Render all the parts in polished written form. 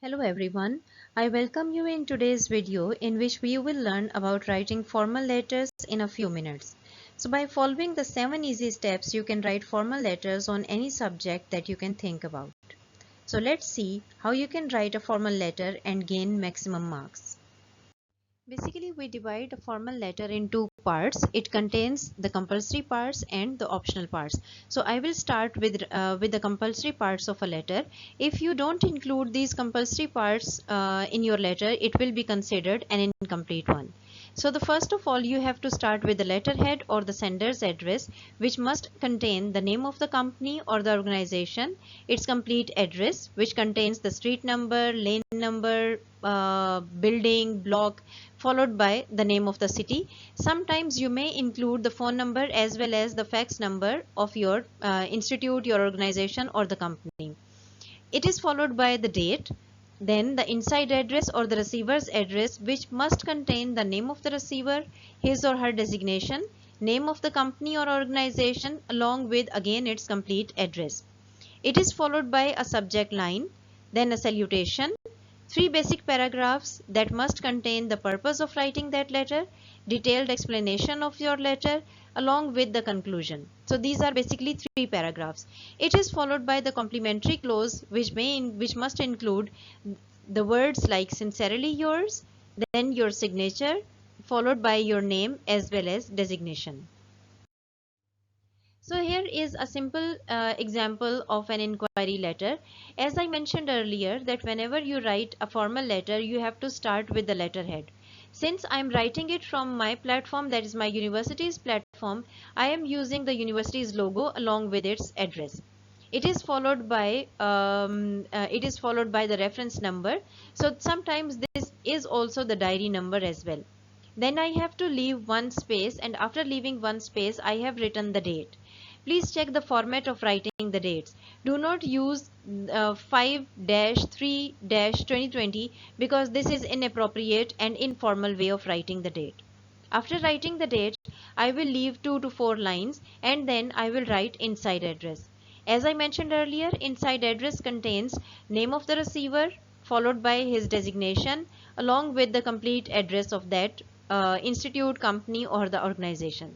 Hello everyone, I welcome you in today's video in which we will learn about writing formal letters in a few minutes. So by following the 7 easy steps, you can write formal letters on any subject that you can think about. So let's see how you can write a formal letter and gain maximum marks. Basically, we divide a formal letter in two parts. It contains the compulsory parts and the optional parts. So I will start with the compulsory parts of a letter. If you don't include these compulsory parts in your letter, it will be considered an incomplete one. So the first of all, you have to start with the letterhead or the sender's address, which must contain the name of the company or the organization, its complete address, which contains the street number, lane number, building, block, followed by the name of the city. Sometimes you may include the phone number as well as the fax number of your institute, your organization, or the company. It is followed by the date, then the inside address or the receiver's address, which must contain the name of the receiver, his or her designation, name of the company or organization, along with again its complete address. It is followed by a subject line, then a salutation, 3 basic paragraphs that must contain the purpose of writing that letter, detailed explanation of your letter, along with the conclusion. So these are basically 3 paragraphs. It is followed by the complimentary clause, which must include the words like sincerely yours, then your signature, followed by your name as well as designation. So here is a simple example of an inquiry letter. As I mentioned earlier that whenever you write a formal letter, you have to start with the letterhead. Since I am writing it from my platform, that is my university's platform, I am using the university's logo along with its address. It is followed by the reference number. So sometimes this is also the diary number as well. Then I have to leave one space, and after leaving one space I have written the date. Please check the format of writing the dates. Do not use 5-3-2020 because this is inappropriate and informal way of writing the date. After writing the date, I will leave 2 to 4 lines and then I will write inside address. As I mentioned earlier, inside address contains name of the receiver followed by his designation along with the complete address of that institute, company or the organization.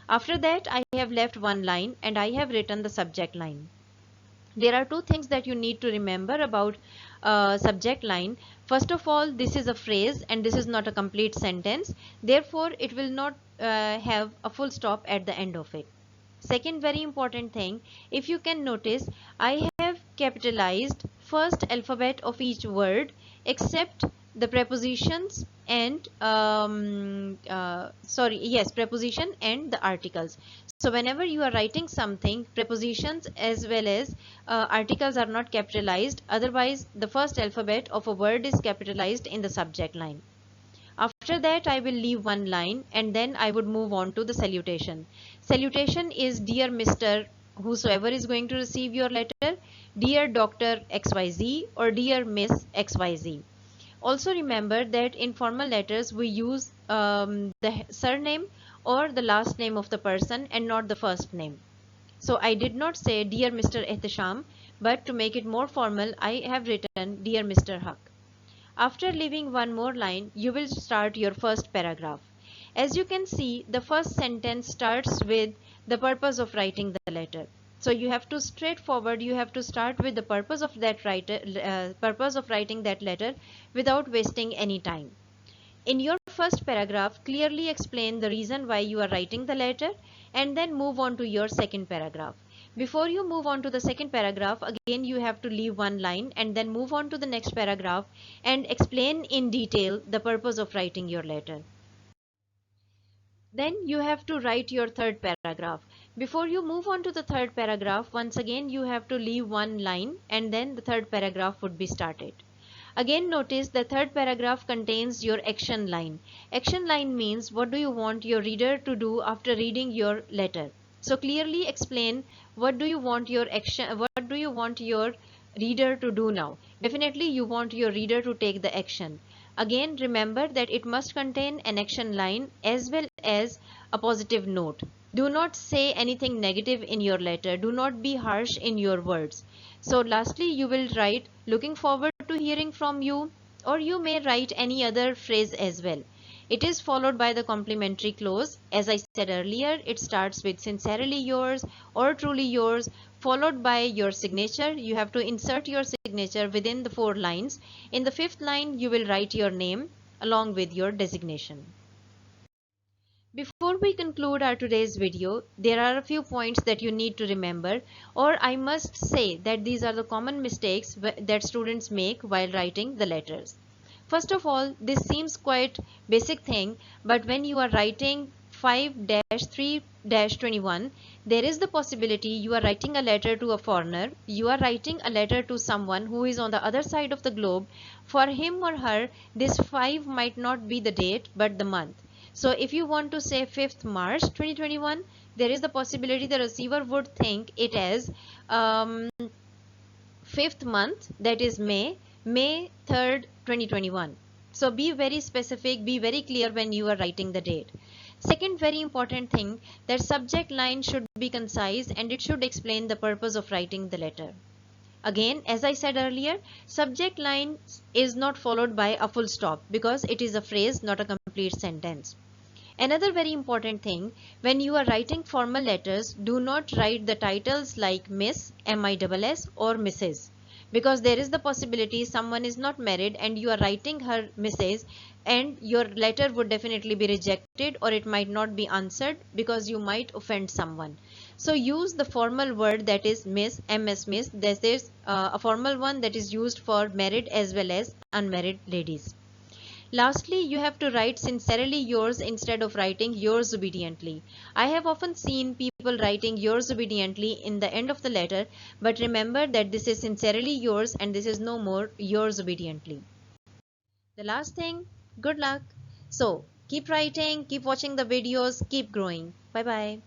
After that, I have left one line and I have written the subject line. There are two things that you need to remember about subject line. First of all, this is a phrase and this is not a complete sentence. Therefore, it will not have a full stop at the end of it. Second very important thing, if you can notice, I have capitalized first alphabet of each word except the prepositions and preposition and the articles. So whenever you are writing something, prepositions as well as articles are not capitalized. Otherwise, the first alphabet of a word is capitalized in the subject line. After that, I will leave one line and then I would move on to the salutation. Salutation is dear Mr. whosoever is going to receive your letter, dear Dr. XYZ or dear Miss XYZ. Also remember that in formal letters we use the surname or the last name of the person and not the first name. So I did not say dear Mr. Ehtisham, but to make it more formal, I have written dear Mr. Haq. After leaving one more line, you will start your first paragraph. As you can see, the first sentence starts with the purpose of writing the letter. So you have to straightforward, you have to start with the purpose of writing that letter without wasting any time. In your first paragraph, clearly explain the reason why you are writing the letter and then move on to your second paragraph. Before you move on to the second paragraph, again you have to leave one line and then move on to the next paragraph and explain in detail the purpose of writing your letter. Then you have to write your third paragraph. Before you move on to the third paragraph, once again you have to leave one line and then the third paragraph would be started. Again notice the third paragraph contains your action line. Action line means what do you want your reader to do after reading your letter. So clearly explain what do you want your reader to do now. Definitely you want your reader to take the action. Again remember that it must contain an action line as well as a positive note. Do not say anything negative in your letter. Do not be harsh in your words. So lastly, you will write looking forward to hearing from you, or you may write any other phrase as well. It is followed by the complementary clause. As I said earlier, it starts with sincerely yours or truly yours, followed by your signature. You have to insert your signature within the 4 lines. In the 5th line, you will write your name along with your designation. Before we conclude our today's video, there are a few points that you need to remember, or I must say that these are the common mistakes that students make while writing the letters. First of all, this seems quite basic thing, but when you are writing 5-3-21, there is the possibility you are writing a letter to a foreigner, you are writing a letter to someone who is on the other side of the globe. For him or her, this 5 might not be the date but the month. So if you want to say 5th March 2021, there is the possibility the receiver would think it as 5th month, that is May 3rd, 2021. So be very specific, be very clear when you are writing the date. Second very important thing, that subject line should be concise and it should explain the purpose of writing the letter. Again, as I said earlier, subject line is not followed by a full stop because it is a phrase, not a complete sentence. Another very important thing, when you are writing formal letters, do not write the titles like Miss, MISS or Mrs. Because there is the possibility someone is not married and you are writing her Mrs. and your letter would definitely be rejected or it might not be answered because you might offend someone. So use the formal word that is Miss, MS Miss. This is a formal one that is used for married as well as unmarried ladies. Lastly, you have to write sincerely yours instead of writing yours obediently. I have often seen people writing yours obediently in the end of the letter, but remember that this is sincerely yours and this is no more yours obediently. The last thing, good luck. So keep writing, keep watching the videos, keep growing. Bye bye.